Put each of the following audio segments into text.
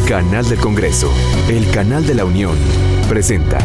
Canal del Congreso, el canal de la Unión, presenta.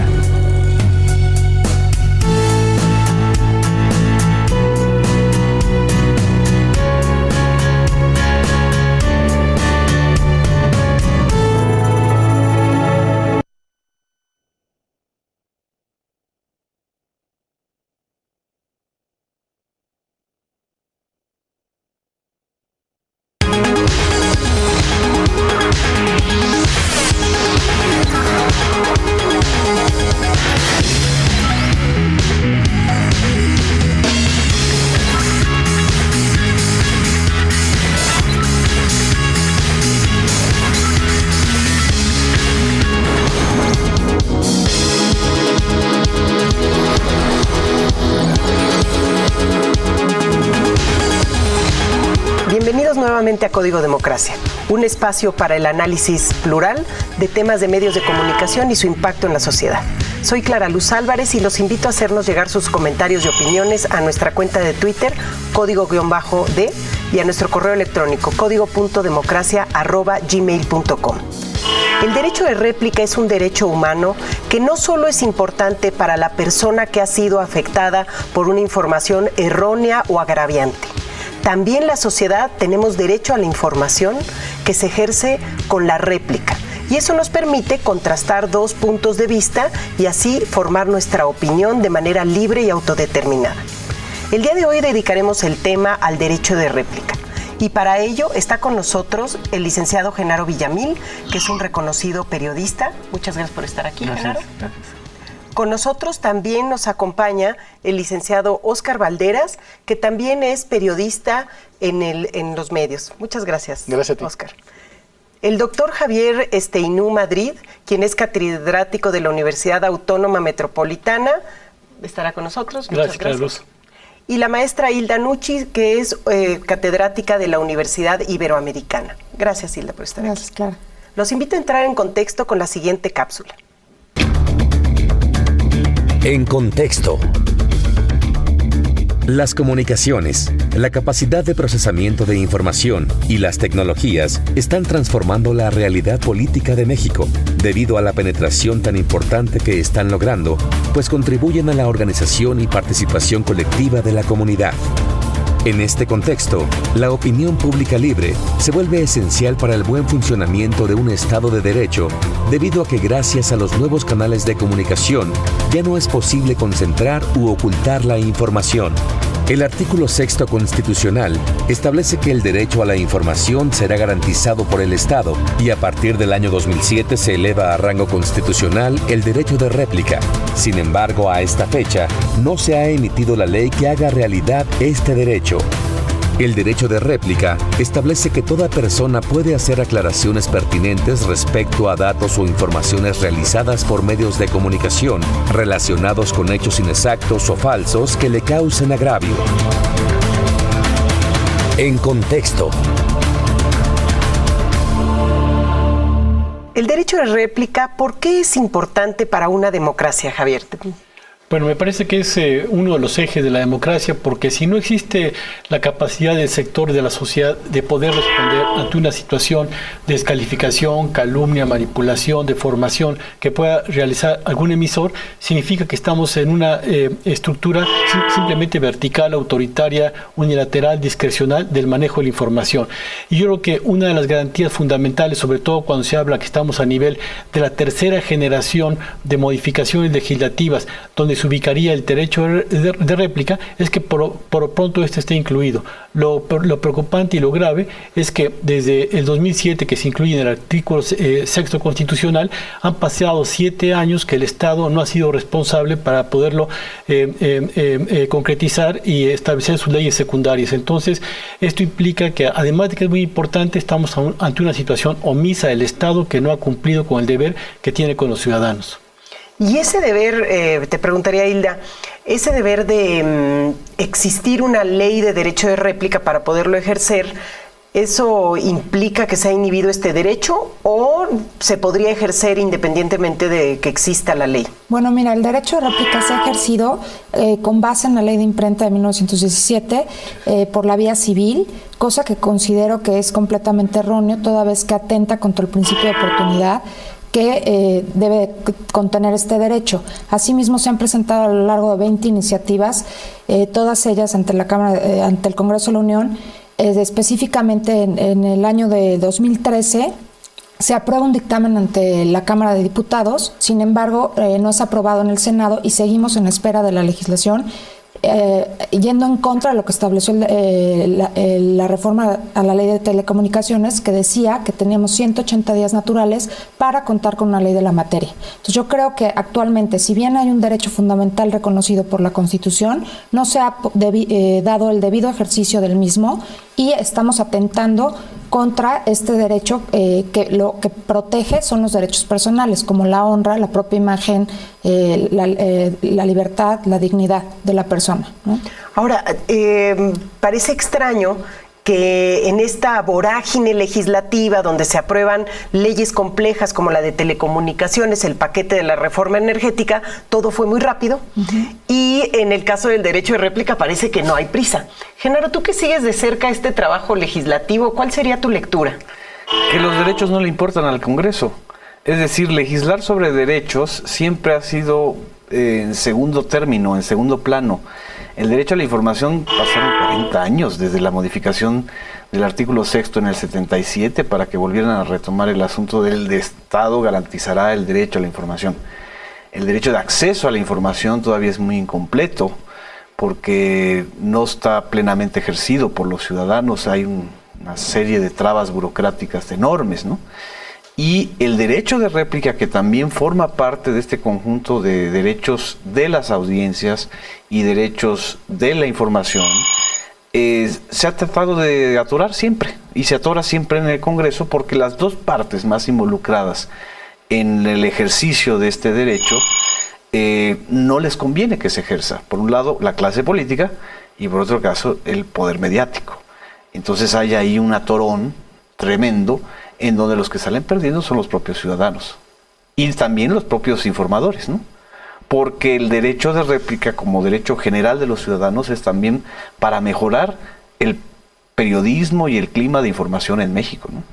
Bienvenidos nuevamente a Código Democracia, un espacio para el análisis plural de temas de medios de comunicación y su impacto en la sociedad. Soy Clara Luz Álvarez y los invito a hacernos llegar sus comentarios y opiniones a nuestra cuenta de Twitter, código-d, y a nuestro correo electrónico, código.democracia@gmail.com. El derecho de réplica es un derecho humano que no solo es importante para la persona que ha sido afectada por una información errónea o agraviante. También la sociedad tenemos derecho a la información que se ejerce con la réplica. Y eso nos permite contrastar dos puntos de vista y así formar nuestra opinión de manera libre y autodeterminada. El día de hoy dedicaremos el tema al derecho de réplica. Y para ello está con nosotros el licenciado Genaro Villamil, que es un reconocido periodista. Muchas gracias por estar aquí, Genaro. Gracias. Con nosotros también nos acompaña el licenciado Óscar Valderas, que también es periodista en los medios. Muchas gracias. Gracias a ti, Óscar. El doctor Javier Esteinú Madrid, quien es catedrático de la Universidad Autónoma Metropolitana, estará con nosotros. Muchas gracias. Y la maestra Hilda Nucci, que es catedrática de la Universidad Iberoamericana. Gracias, Hilda, por estar aquí. Gracias, Clara. Los invito a entrar en contexto con la siguiente cápsula. En contexto. Las comunicaciones, la capacidad de procesamiento de información y las tecnologías están transformando la realidad política de México debido a la penetración tan importante que están logrando, pues contribuyen a la organización y participación colectiva de la comunidad. En este contexto, la opinión pública libre se vuelve esencial para el buen funcionamiento de un Estado de Derecho, debido a que gracias a los nuevos canales de comunicación ya no es posible concentrar u ocultar la información. El artículo 6º constitucional establece que el derecho a la información será garantizado por el Estado y a partir del año 2007 se eleva a rango constitucional el derecho de réplica. Sin embargo, a esta fecha no se ha emitido la ley que haga realidad este derecho. El derecho de réplica establece que toda persona puede hacer aclaraciones pertinentes respecto a datos o informaciones realizadas por medios de comunicación relacionados con hechos inexactos o falsos que le causen agravio. En contexto. El derecho de réplica, ¿por qué es importante para una democracia, Javier? Bueno, me parece que es uno de los ejes de la democracia, porque si no existe la capacidad del sector de la sociedad de poder responder ante una situación de descalificación, calumnia, manipulación, deformación que pueda realizar algún emisor, significa que estamos en una estructura simplemente vertical, autoritaria, unilateral, discrecional del manejo de la información. Y yo creo que una de las garantías fundamentales, sobre todo cuando se habla que estamos a nivel de la tercera generación de modificaciones legislativas, donde se ubicaría el derecho de réplica, es que por pronto este esté incluido. Lo preocupante y lo grave es que desde el 2007, que se incluye en el artículo 6º constitucional, han pasado 7 años que el Estado no ha sido responsable para poderlo concretizar y establecer sus leyes secundarias. Entonces, esto implica que, además de que es muy importante, estamos ante una situación omisa del Estado que no ha cumplido con el deber que tiene con los ciudadanos. Y ese deber, te preguntaría, Hilda, ese deber de existir una ley de derecho de réplica para poderlo ejercer, ¿Eso implica que se ha inhibido este derecho o se podría ejercer independientemente de que exista la ley? Bueno, mira, el derecho de réplica se ha ejercido con base en la ley de imprenta de 1917 por la vía civil, cosa que considero que es completamente erróneo, toda vez que atenta contra el principio de oportunidad que debe contener este derecho. Asimismo, se han presentado a lo largo de 20 iniciativas, todas ellas ante la Cámara, ante el Congreso de la Unión. Específicamente en el año de 2013 se aprueba un dictamen ante la Cámara de Diputados, sin embargo no es aprobado en el Senado y seguimos en espera de la legislación, yendo en contra de lo que estableció la reforma a la ley de telecomunicaciones, que decía que teníamos 180 días naturales para contar con una ley de la materia. Entonces yo creo que actualmente, si bien hay un derecho fundamental reconocido por la Constitución, no se ha dado el debido ejercicio del mismo y estamos atentando contra este derecho que lo que protege son los derechos personales, como la honra, la propia imagen, la libertad, la dignidad de la persona, ¿no? Ahora, parece extraño que en esta vorágine legislativa donde se aprueban leyes complejas como la de telecomunicaciones, el paquete de la reforma energética, todo fue muy rápido. Y en el caso del derecho de réplica parece que no hay prisa. Genaro, tú que sigues de cerca este trabajo legislativo, ¿cuál sería tu lectura? Que los derechos no le importan al Congreso. Es decir, legislar sobre derechos siempre ha sido en segundo término, en segundo plano. El derecho a la información pasaron 40 años desde la modificación del artículo 6º en el 77 para que volvieran a retomar el asunto del Estado garantizará el derecho a la información. El derecho de acceso a la información todavía es muy incompleto porque no está plenamente ejercido por los ciudadanos. Hay una serie de trabas burocráticas enormes, ¿no? Y el derecho de réplica, que también forma parte de este conjunto de derechos de las audiencias y derechos de la información, se ha tratado de atorar siempre, y se atora siempre en el Congreso porque las dos partes más involucradas en el ejercicio de este derecho no les conviene que se ejerza. Por un lado, la clase política y por otro caso, el poder mediático. Entonces hay ahí un atorón tremendo en donde los que salen perdiendo son los propios ciudadanos y también los propios informadores, ¿no? Porque el derecho de réplica como derecho general de los ciudadanos es también para mejorar el periodismo y el clima de información en México, ¿no?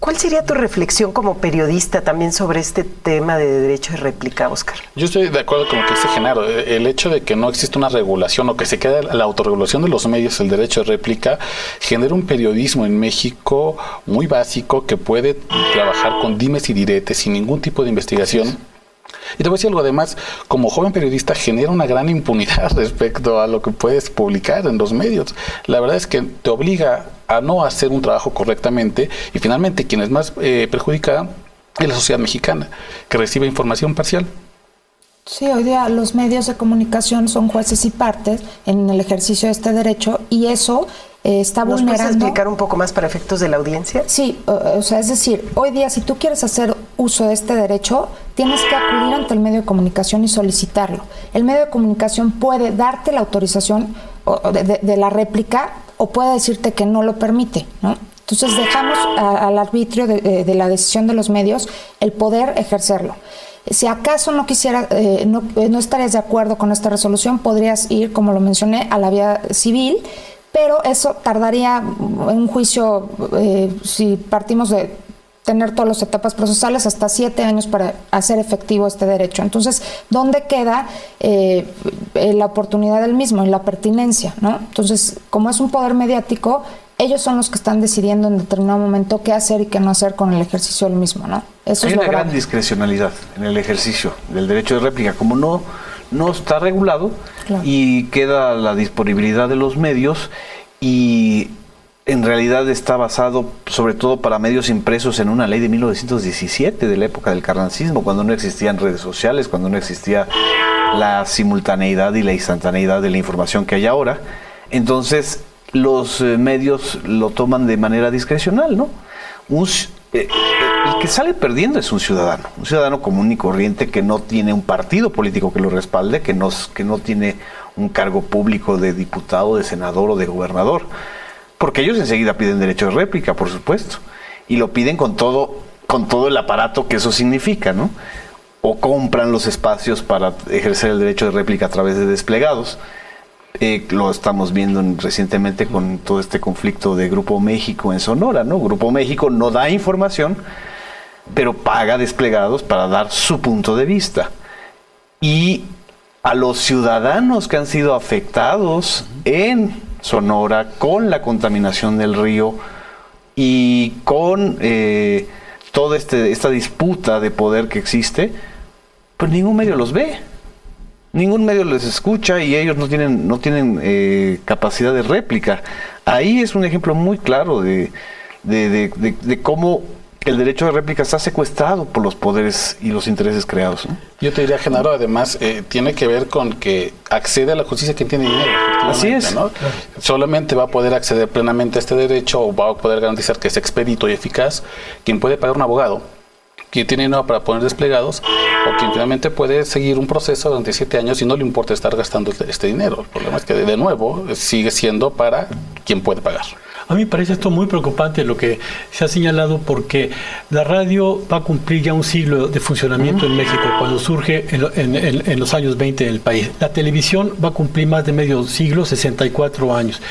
¿Cuál sería tu reflexión como periodista también sobre este tema de derecho de réplica, Óscar? Yo estoy de acuerdo con lo que dice Genaro. El hecho de que no existe una regulación o que se quede la autorregulación de los medios, el derecho de réplica, genera un periodismo en México muy básico que puede trabajar con dimes y diretes sin ningún tipo de investigación. Y te voy a decir algo, además, como joven periodista genera una gran impunidad respecto a lo que puedes publicar en los medios. La verdad es que te obliga a no hacer un trabajo correctamente y finalmente quien es más perjudicada es la sociedad mexicana, que recibe información parcial. Sí, hoy día los medios de comunicación son jueces y partes en el ejercicio de este derecho y eso está vulnerando... ¿Nos puedes explicar un poco más para efectos de la audiencia? Sí, o sea, es decir, hoy día si tú quieres hacer uso de este derecho, tienes que acudir ante el medio de comunicación y solicitarlo. El medio de comunicación puede darte la autorización de la réplica o puede decirte que no lo permite, ¿no? Entonces dejamos al arbitrio de la decisión de los medios el poder ejercerlo. Si acaso no quisiera, no estarías de acuerdo con esta resolución, podrías ir, como lo mencioné, a la vía civil, pero eso tardaría en un juicio, si partimos de tener todas las etapas procesales, hasta 7 años para hacer efectivo este derecho. Entonces, ¿dónde queda la oportunidad del mismo, en la pertinencia, ¿no? Entonces, como es un poder mediático, ellos son los que están decidiendo en determinado momento qué hacer y qué no hacer con el ejercicio del mismo, ¿no? Eso hay es una lo gran grave. Discrecionalidad en el ejercicio del derecho de réplica, como no está regulado, claro. Y queda la disponibilidad de los medios y en realidad está basado sobre todo para medios impresos en una ley de 1917 de la época del carrancismo, cuando no existían redes sociales, cuando no existía la simultaneidad y la instantaneidad de la información que hay ahora. Entonces los medios lo toman de manera discrecional, ¿no? El que sale perdiendo es un ciudadano común y corriente que no tiene un partido político que lo respalde, que no tiene un cargo público de diputado, de senador o de gobernador. porque ellos enseguida piden derecho de réplica, por supuesto, y lo piden con todo el aparato que eso significa, ¿no? O compran los espacios para ejercer el derecho de réplica a través de desplegados. Lo estamos viendo recientemente con todo este conflicto de Grupo México en Sonora, ¿no? Grupo México no da información, pero paga desplegados para dar su punto de vista. Y a los ciudadanos que han sido afectados en Sonora con la contaminación del río y con toda esta disputa de poder que existe, pues ningún medio los ve. Ningún medio les escucha y ellos no tienen capacidad de réplica. Ahí es un ejemplo muy claro de cómo el derecho de réplica está secuestrado por los poderes y los intereses creados, ¿no? Yo te diría, Genaro, además, tiene que ver con que accede a la justicia quien tiene dinero. Así es. ¿no? Solamente va a poder acceder plenamente a este derecho o va a poder garantizar que es expedito y eficaz quien puede pagar un abogado, quien tiene dinero para poner desplegados o quien finalmente puede seguir un proceso durante 7 años y no le importa estar gastando este dinero. El problema es que, de nuevo, sigue siendo para quien puede pagar. A mí me parece esto muy preocupante lo que se ha señalado, porque la radio va a cumplir ya un siglo de funcionamiento en México cuando surge en los años 20 en el país. La televisión va a cumplir más de medio siglo, 64 años.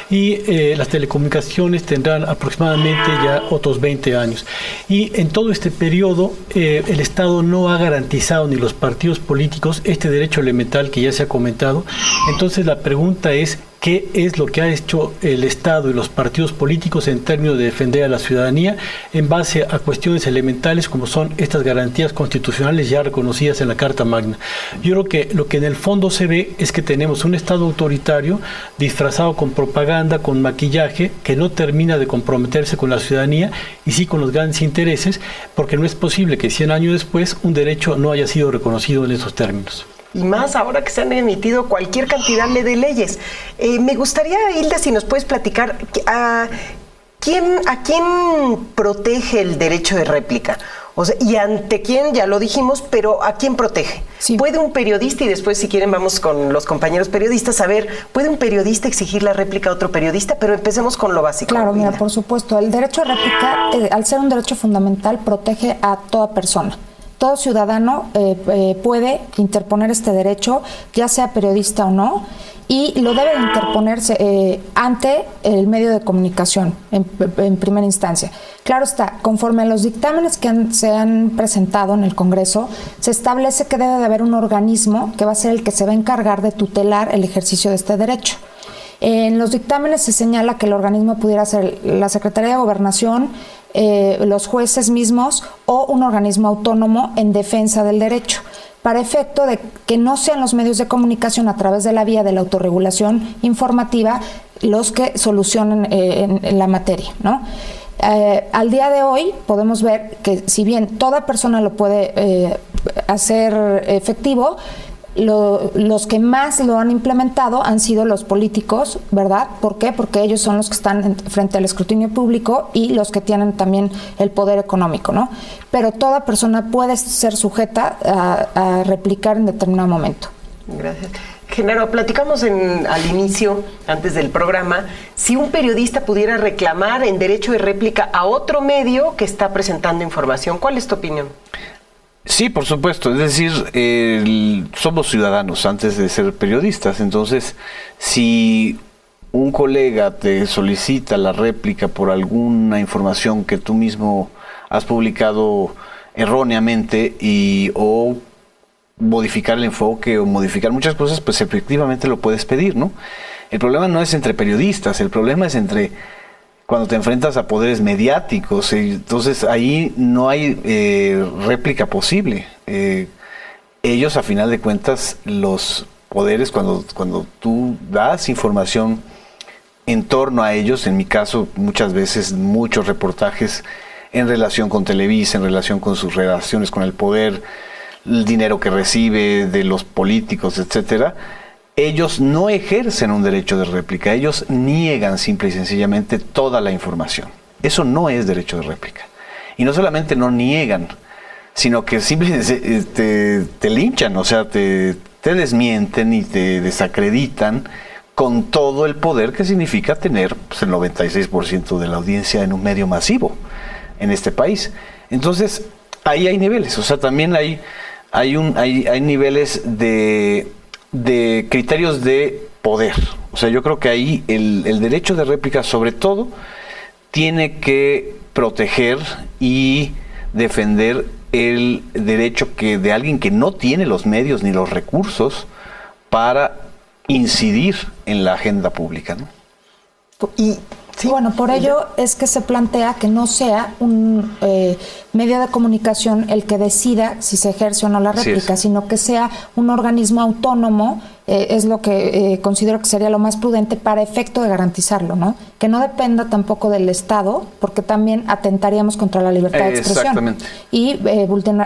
Y las telecomunicaciones tendrán aproximadamente ya otros 20 años. Y en todo este periodo el Estado no ha garantizado, ni los partidos políticos, este derecho elemental que ya se ha comentado. Entonces la pregunta es: ¿qué es lo que ha hecho el Estado y los partidos políticos en términos de defender a la ciudadanía en base a cuestiones elementales como son estas garantías constitucionales ya reconocidas en la Carta Magna? Yo creo que lo que en el fondo se ve es que tenemos un Estado autoritario disfrazado con propaganda, con maquillaje, que no termina de comprometerse con la ciudadanía y sí con los grandes intereses, porque no es posible que 100 años después un derecho no haya sido reconocido en esos términos. Y más ahora que se han emitido cualquier cantidad de leyes. Me gustaría, Hilda, si nos puedes platicar, ¿a quién protege el derecho de réplica? O sea, y ante quién, ya lo dijimos, pero ¿a quién protege? Sí. ¿Puede un periodista, y después si quieren vamos con los compañeros periodistas, a ver, ¿puede un periodista exigir la réplica a otro periodista? Pero empecemos con lo básico. Claro, mira, por supuesto, el derecho de réplica, al ser un derecho fundamental, protege a toda persona. Todo ciudadano puede interponer este derecho, ya sea periodista o no, y lo debe interponerse ante el medio de comunicación en primera instancia. Claro está, conforme a los dictámenes que se han presentado en el Congreso, se establece que debe de haber un organismo que va a ser el que se va a encargar de tutelar el ejercicio de este derecho. En los dictámenes se señala que el organismo pudiera ser la Secretaría de Gobernación, los jueces mismos o un organismo autónomo en defensa del derecho, para efecto de que no sean los medios de comunicación a través de la vía de la autorregulación informativa los que solucionen en la materia, ¿no? Al día de hoy podemos ver que si bien toda persona lo puede hacer efectivo, los que más lo han implementado han sido los políticos, ¿verdad? ¿Por qué? Porque ellos son los que están frente al escrutinio público y los que tienen también el poder económico, ¿no? Pero toda persona puede ser sujeta a replicar en determinado momento. Gracias. Genaro, platicamos al inicio, antes del programa, si un periodista pudiera reclamar en derecho de réplica a otro medio que está presentando información. ¿Cuál es tu opinión? Sí, por supuesto. Es decir, somos ciudadanos antes de ser periodistas. Entonces, si un colega te solicita la réplica por alguna información que tú mismo has publicado erróneamente o modificar el enfoque o modificar muchas cosas, pues efectivamente lo puedes pedir, ¿no? El problema no es entre periodistas, el problema es cuando te enfrentas a poderes mediáticos. Entonces ahí no hay réplica posible. Ellos, a final de cuentas, los poderes, cuando tú das información en torno a ellos, en mi caso, muchas veces muchos reportajes en relación con Televisa, en relación con sus relaciones con el poder, el dinero que recibe de los políticos, etcétera, ellos no ejercen un derecho de réplica, ellos niegan simple y sencillamente toda la información. Eso no es derecho de réplica. Y no solamente no niegan, sino que simplemente te linchan, o sea, te desmienten y te desacreditan con todo el poder que significa tener pues, el 96% de la audiencia en un medio masivo en este país. Entonces, ahí hay niveles, o sea, también hay niveles de criterios de poder. O sea, yo creo que ahí el derecho de réplica, sobre todo, tiene que proteger y defender el derecho de alguien que no tiene los medios ni los recursos para incidir en la agenda pública, ¿no? Y sí, bueno, por ello es que se plantea que no sea un medio de comunicación el que decida si se ejerce o no la réplica, sino que sea un organismo autónomo, es lo que considero que sería lo más prudente para efecto de garantizarlo, ¿no? Que no dependa tampoco del Estado, porque también atentaríamos contra la libertad de expresión. Exactamente. Y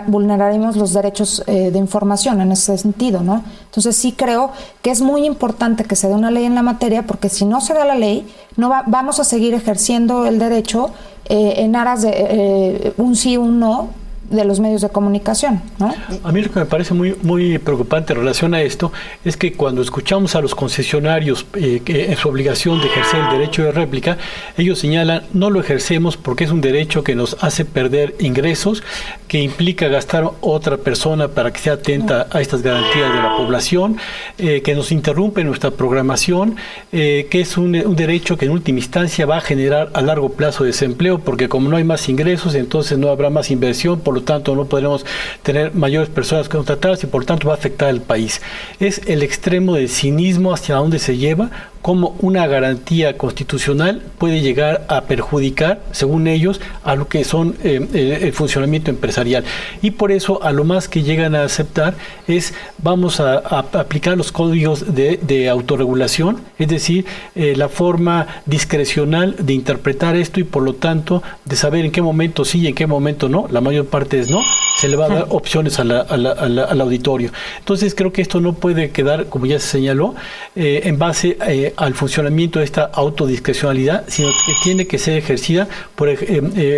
vulneraríamos los derechos de información en ese sentido, ¿no? Entonces sí creo que es muy importante que se dé una ley en la materia, porque si no se da la ley, vamos a seguir ejerciendo el derecho en aras de un sí o un no de los medios de comunicación, ¿no? A mí lo que me parece muy preocupante en relación a esto es que cuando escuchamos a los concesionarios que es su obligación de ejercer el derecho de réplica, ellos señalan, no lo ejercemos porque es un derecho que nos hace perder ingresos, que implica gastar otra persona para que sea atenta a estas garantías de la población, que nos interrumpe nuestra programación, que es un derecho que en última instancia va a generar a largo plazo desempleo, porque como no hay más ingresos, entonces no habrá más inversión, por lo tanto no podremos tener mayores personas contratadas y por lo tanto va a afectar al país. Es el extremo del cinismo hacia dónde se lleva, cómo una garantía constitucional puede llegar a perjudicar, según ellos, a lo que son el funcionamiento empresarial. Y por eso a lo más que llegan a aceptar es vamos a aplicar los códigos de autorregulación, es decir, la forma discrecional de interpretar esto y por lo tanto de saber en qué momento sí y en qué momento no, la mayor parte es no, se le va a dar opciones al auditorio. Entonces creo que esto no puede quedar, como ya se señaló, en base al funcionamiento de esta autodiscrecionalidad, sino que tiene que ser ejercida por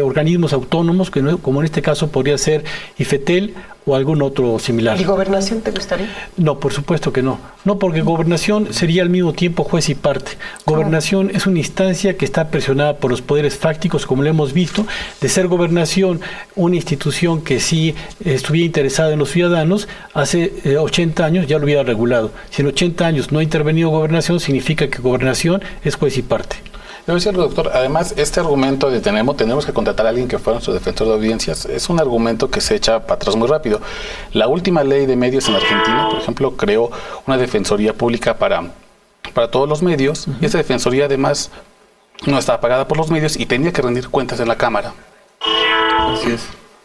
organismos autónomos, que no, como en este caso podría ser IFETEL o algún otro similar. ¿Y Gobernación te gustaría? No, por supuesto que no. No, porque Gobernación sería al mismo tiempo juez y parte. Gobernación es una instancia que está presionada por los poderes fácticos, como lo hemos visto. De ser Gobernación una institución que sí estuviera interesada en los ciudadanos, hace 80 años ya lo hubiera regulado. Si en 80 años no ha intervenido Gobernación, significa que Gobernación es juez y parte. Debo decirlo, doctor, además este argumento de tenemos que contratar a alguien que fuera nuestro defensor de audiencias es un argumento que se echa para atrás muy rápido. La última ley de medios en Argentina, por ejemplo, creó una defensoría pública para todos los medios, y esa defensoría además no estaba pagada por los medios y tenía que rendir cuentas en la Cámara. Así es.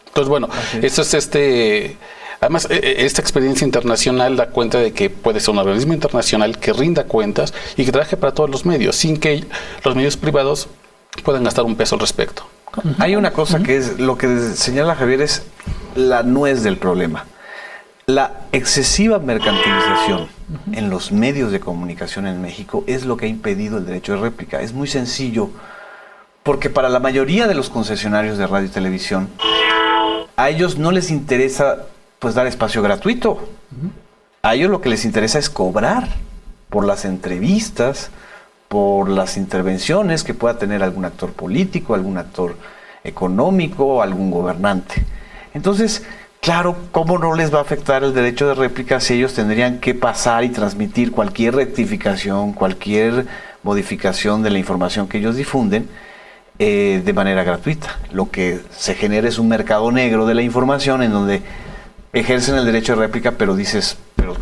Entonces, bueno, eso es además, esta experiencia internacional da cuenta de que puede ser un organismo internacional que rinda cuentas y que trabaje para todos los medios, sin que los medios privados puedan gastar un peso al respecto. Hay una cosa que es, lo que señala Javier es la nuez del problema. La excesiva mercantilización en los medios de comunicación en México es lo que ha impedido el derecho de réplica. Es muy sencillo, porque para la mayoría de los concesionarios de radio y televisión, a ellos no les interesa pues dar espacio gratuito. A ellos lo que les interesa es cobrar por las entrevistas, por las intervenciones que pueda tener algún actor político, algún actor económico, algún gobernante. Entonces, claro, ¿cómo no les va a afectar el derecho de réplica si ellos tendrían que pasar y transmitir cualquier rectificación, cualquier modificación de la información que ellos difunden de manera gratuita? Lo que se genera es un mercado negro de la información en donde ejercen el derecho de réplica, pero dices, pero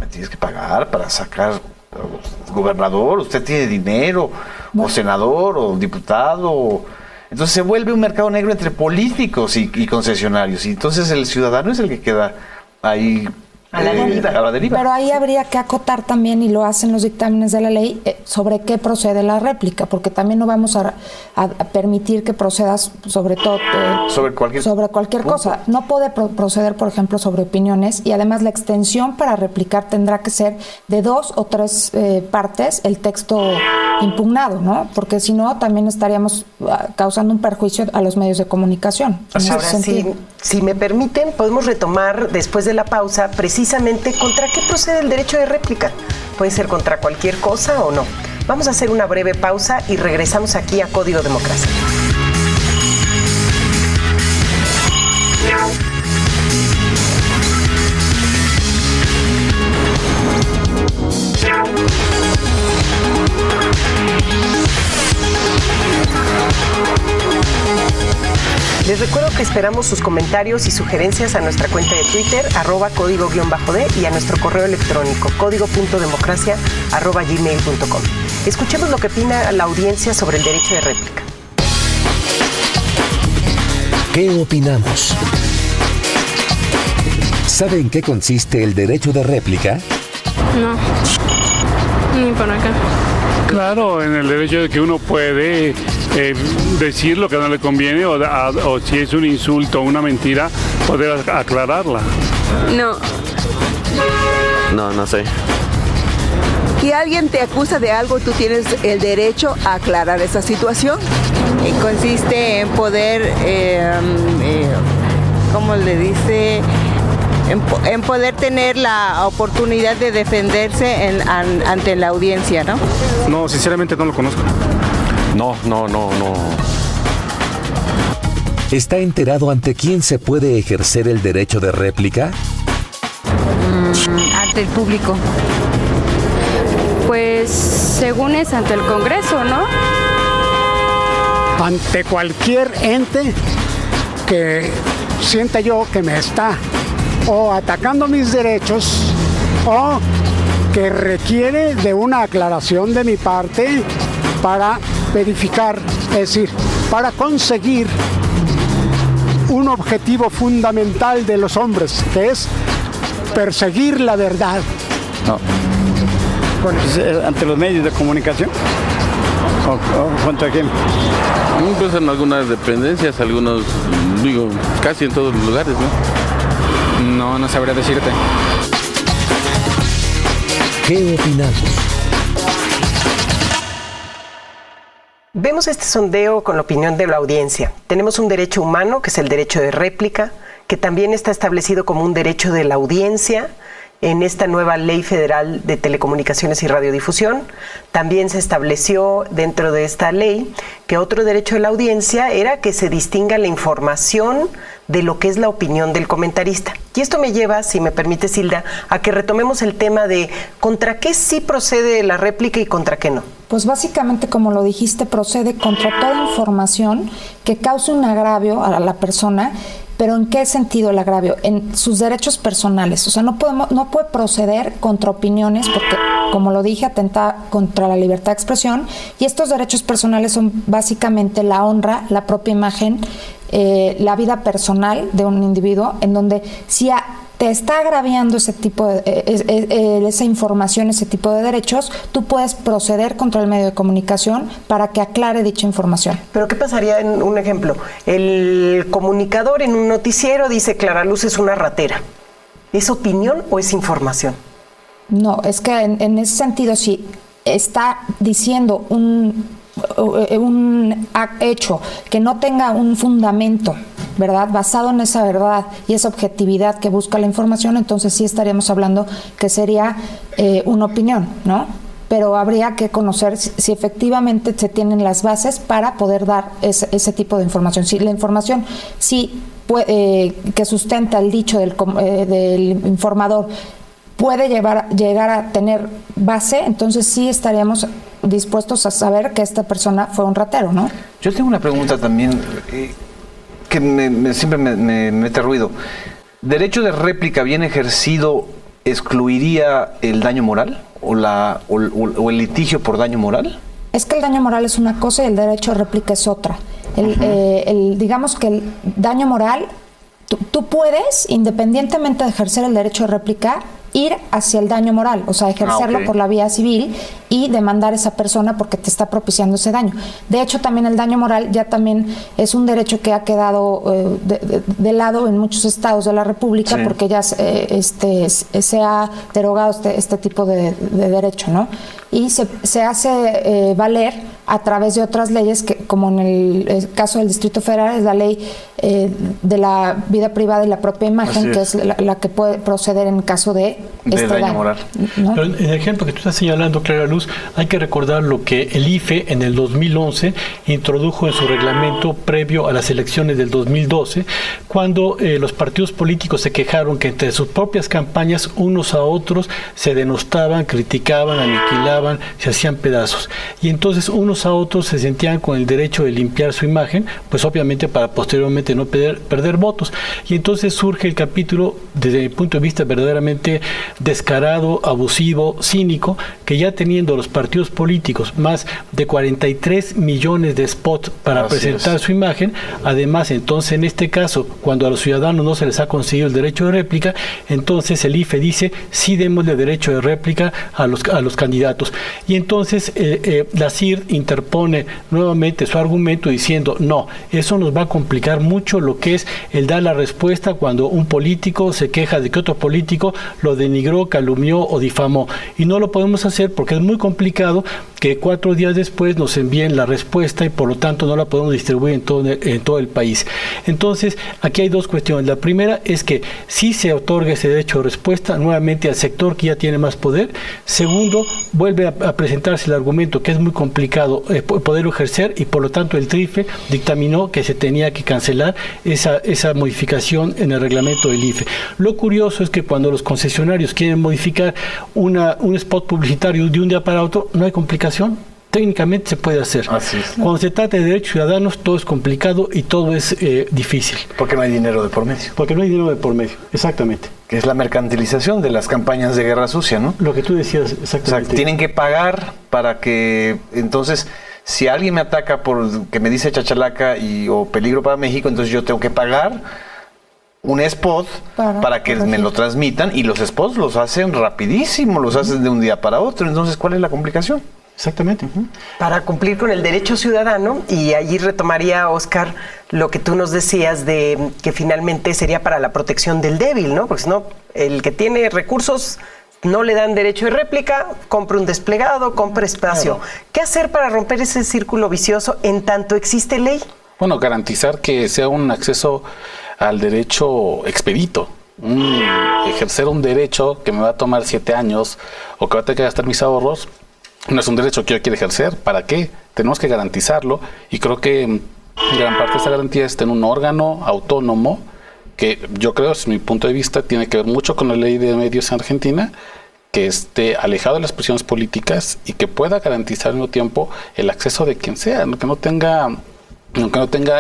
me tienes que pagar para sacar gobernador, usted tiene dinero, o senador, o diputado. Entonces se vuelve un mercado negro entre políticos y concesionarios, y entonces el ciudadano es el que queda ahí a la deriva. Pero ahí habría que acotar también, y lo hacen los dictámenes de la ley, sobre qué procede la réplica, porque también no vamos a permitir que procedas sobre todo sobre cualquier cosa. No puede proceder, por ejemplo, sobre opiniones, y además la extensión para replicar tendrá que ser de 2 o 3 partes el texto impugnado, ¿no? Porque si no, también estaríamos causando un perjuicio a los medios de comunicación. Ahora, si me permiten, podemos retomar después de la pausa precisamente precisamente contra qué procede el derecho de réplica. Puede ser contra cualquier cosa o no. Vamos a hacer una breve pausa y regresamos aquí a Código Democracia. Les recuerdo que esperamos sus comentarios y sugerencias a nuestra cuenta de Twitter, @código_D, y a nuestro correo electrónico, código.democracia@gmail.com. Escuchemos lo que opina la audiencia sobre el derecho de réplica. ¿Qué opinamos? ¿Sabe en qué consiste el derecho de réplica? No, ni por acá. Claro, en el derecho de que uno puede decir lo que no le conviene o si es un insulto o una mentira, poder aclararla. No. No sé. Que alguien te acusa de algo, tú tienes el derecho a aclarar esa situación. Consiste en poder, ¿cómo le dice? En poder tener la oportunidad de defenderse ante la audiencia, ¿no? No, sinceramente no lo conozco. No. ¿Está enterado ante quién se puede ejercer el derecho de réplica? Ante el público. Pues según es ante el Congreso, ¿no? Ante cualquier ente que sienta yo que me está o atacando mis derechos o que requiere de una aclaración de mi parte para verificar, es decir, para conseguir un objetivo fundamental de los hombres, que es perseguir la verdad. No. ¿Ante los medios de comunicación? ¿O contra quién? Pues en algunas dependencias, casi en todos los lugares, ¿no? No sabría decirte. ¿Qué opinamos? Vemos este sondeo con la opinión de la audiencia. Tenemos un derecho humano, que es el derecho de réplica, que también está establecido como un derecho de la audiencia en esta nueva Ley Federal de Telecomunicaciones y Radiodifusión. También se estableció dentro de esta ley que otro derecho de la audiencia era que se distinga la información de lo que es la opinión del comentarista. Y esto me lleva, si me permite, Hilda, a que retomemos el tema de contra qué sí procede la réplica y contra qué no. Pues básicamente, como lo dijiste, procede contra toda información que cause un agravio a la persona. ¿Pero en qué sentido el agravio? En sus derechos personales. O sea, no puede proceder contra opiniones porque, como lo dije, atenta contra la libertad de expresión. Y estos derechos personales son básicamente la honra, la propia imagen, la vida personal de un individuo, en donde si te está agraviando ese tipo de esa información, ese tipo de derechos, tú puedes proceder contra el medio de comunicación para que aclare dicha información. Pero ¿qué pasaría en un ejemplo? El comunicador en un noticiero dice Clara Luz es una ratera. ¿Es opinión o es información? No, es que en ese sentido, si está diciendo un hecho que no tenga un fundamento, ¿verdad?, basado en esa verdad y esa objetividad que busca la información, entonces sí estaríamos hablando que sería una opinión, ¿no? Pero habría que conocer si efectivamente se tienen las bases para poder dar ese tipo de información. Si la información que sustenta el dicho del informador puede llegar a tener base, entonces sí estaríamos dispuestos a saber que esta persona fue un ratero, ¿no? Yo tengo una pregunta también que siempre me mete ruido. ¿Derecho de réplica bien ejercido excluiría el daño moral o el litigio por daño moral? Es que el daño moral es una cosa y el derecho de réplica es otra. Digamos que el daño moral, tú puedes, independientemente de ejercer el derecho de réplica, ir hacia el daño moral, o sea, ejercerlo por la vía civil y demandar a esa persona porque te está propiciando ese daño. De hecho, también el daño moral ya también es un derecho que ha quedado de lado en muchos estados de la República, sí, porque ya se ha derogado este tipo de derecho, ¿no? Y se hace valer a través de otras leyes, que como en el caso del Distrito Federal es la ley de la vida privada y la propia imagen, que es la que puede proceder en caso de daño moral. ¿no? Pero en el ejemplo que tú estás señalando, Clara Luz, hay que recordar lo que el IFE en el 2011 introdujo en su reglamento previo a las elecciones del 2012, cuando los partidos políticos se quejaron que entre sus propias campañas unos a otros se denostaban, criticaban, aniquilaban, se hacían pedazos. Y entonces unos a otros se sentían con el derecho de limpiar su imagen, pues obviamente para posteriormente no perder votos. Y entonces surge el capítulo, desde mi punto de vista, verdaderamente descarado, abusivo, cínico, que ya teniendo los partidos políticos más de 43 millones de spots para presentar su imagen, además entonces en este caso, cuando a los ciudadanos no se les ha conseguido el derecho de réplica, entonces el IFE dice, sí démosle derecho de réplica a los candidatos. Y entonces la CIR interpone nuevamente su argumento diciendo, no, eso nos va a complicar mucho lo que es el dar la respuesta cuando un político se queja de que otro político lo denigró, calumnió o difamó. Y no lo podemos hacer porque es muy complicado que 4 días después nos envíen la respuesta y por lo tanto no la podemos distribuir en todo el país. Entonces, aquí hay dos cuestiones. La primera es que sí se otorga ese derecho de respuesta nuevamente al sector que ya tiene más poder. Segundo, vuelve a presentarse el argumento que es muy complicado poderlo ejercer y por lo tanto el TRIFE dictaminó que se tenía que cancelar esa modificación en el reglamento del IFE. Lo curioso es que cuando los concesionarios quieren modificar un spot publicitario de un día para otro, no hay complicación. Técnicamente se puede hacer. Así es. Cuando se trata de derechos ciudadanos, todo es complicado y todo es difícil. Porque no hay dinero de por medio. Porque no hay dinero de por medio, exactamente. Que es la mercantilización de las campañas de guerra sucia, ¿no? Lo que tú decías, exactamente. O sea, tienen que pagar para que, entonces, si alguien me ataca por que me dice chachalaca o peligro para México, entonces yo tengo que pagar un spot para que me lo transmitan, y los spots los hacen rapidísimo, los hacen de un día para otro. Entonces, ¿cuál es la complicación? Exactamente. Para cumplir con el derecho ciudadano, y allí retomaría, Oscar, lo que tú nos decías de que finalmente sería para la protección del débil, ¿no? Porque si no, el que tiene recursos no le dan derecho de réplica, compra un desplegado, compra espacio. Claro. ¿Qué hacer para romper ese círculo vicioso en tanto existe ley? Bueno, garantizar que sea un acceso al derecho expedito. Ejercer un derecho que me va a tomar 7 años o que va a tener que gastar mis ahorros, no es un derecho que yo quiero ejercer. ¿Para qué? Tenemos que garantizarlo, y creo que gran parte de esta garantía está en un órgano autónomo que yo creo, desde mi punto de vista, tiene que ver mucho con la ley de medios en Argentina, que esté alejado de las presiones políticas y que pueda garantizar al mismo tiempo el acceso de quien sea, aunque no tenga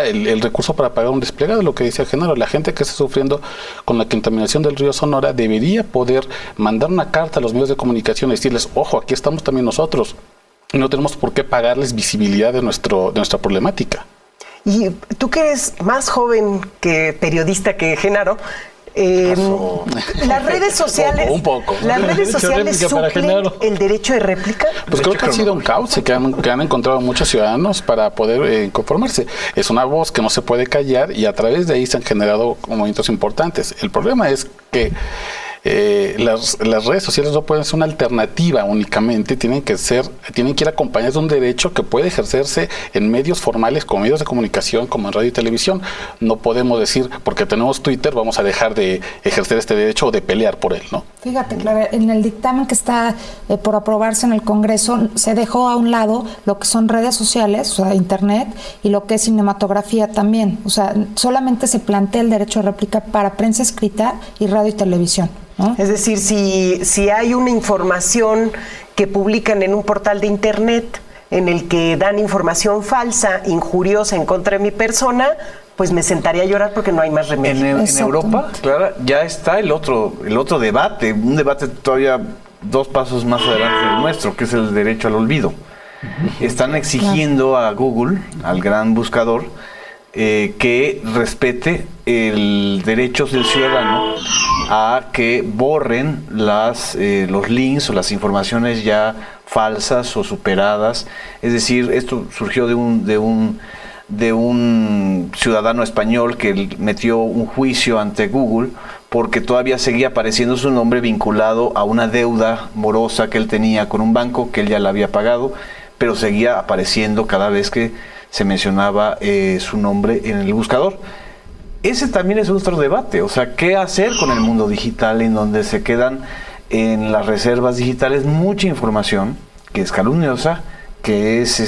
el recurso para pagar un desplegado. Lo que decía Genaro, la gente que está sufriendo con la contaminación del río Sonora debería poder mandar una carta a los medios de comunicación y decirles, ojo, aquí estamos también nosotros, y no tenemos por qué pagarles visibilidad de nuestra problemática. Y tú que eres más joven que periodista que Genaro, las redes sociales, un poco. Las redes sociales suplen el derecho de réplica. Pues creo que ha sido un cauce que han encontrado muchos ciudadanos para poder conformarse. Es una voz que no se puede callar, y a través de ahí se han generado movimientos importantes. El problema es que las redes sociales no pueden ser una alternativa únicamente, tienen que ir acompañadas de un derecho que puede ejercerse en medios formales, como medios de comunicación, como en radio y televisión. No podemos decir, porque tenemos Twitter, vamos a dejar de ejercer este derecho o de pelear por él, ¿no? Fíjate, Clara, en el dictamen que está por aprobarse en el Congreso, se dejó a un lado lo que son redes sociales, o sea, internet, y lo que es cinematografía también. O sea, solamente se plantea el derecho de réplica para prensa escrita y radio y televisión, ¿no? Es decir, si hay una información que publican en un portal de internet en el que dan información falsa, injuriosa en contra de mi persona, pues me sentaría a llorar porque no hay más remedio. En Europa, Clara, ya está el otro debate, un debate todavía 2 pasos más adelante del nuestro, que es el derecho al olvido. Están exigiendo a Google, al gran buscador, que respete el derecho del ciudadano a que borren los links o las informaciones ya falsas o superadas. Es decir, esto surgió de un ciudadano español que metió un juicio ante Google porque todavía seguía apareciendo su nombre vinculado a una deuda morosa que él tenía con un banco que él ya la había pagado, pero seguía apareciendo cada vez que se mencionaba su nombre en el buscador. Ese también es otro debate, o sea, ¿qué hacer con el mundo digital en donde se quedan en las reservas digitales mucha información que es calumniosa, que es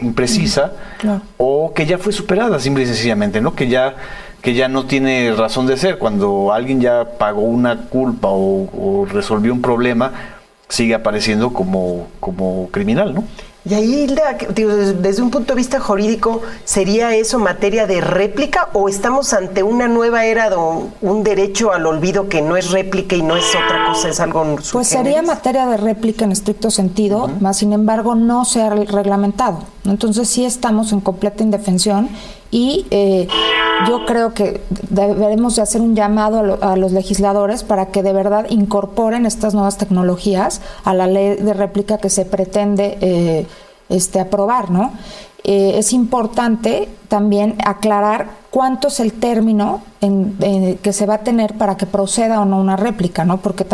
imprecisa, claro, o que ya fue superada simple y sencillamente, ¿no? Que ya no tiene razón de ser? Cuando alguien ya pagó una culpa o resolvió un problema, sigue apareciendo como criminal, ¿no? Y ahí, desde un punto de vista jurídico, ¿sería eso materia de réplica o estamos ante una nueva era de un derecho al olvido que no es réplica y no es otra cosa, es algo Pues sería materia de réplica en estricto sentido, más sin embargo no se ha reglamentado. Entonces sí estamos en completa indefensión y yo creo que deberemos de hacer un llamado a los legisladores para que de verdad incorporen estas nuevas tecnologías a la ley de réplica que se pretende aprobar, ¿no? Es importante también aclarar cuánto es el término que se va a tener para que proceda o no una réplica, ¿no? Porque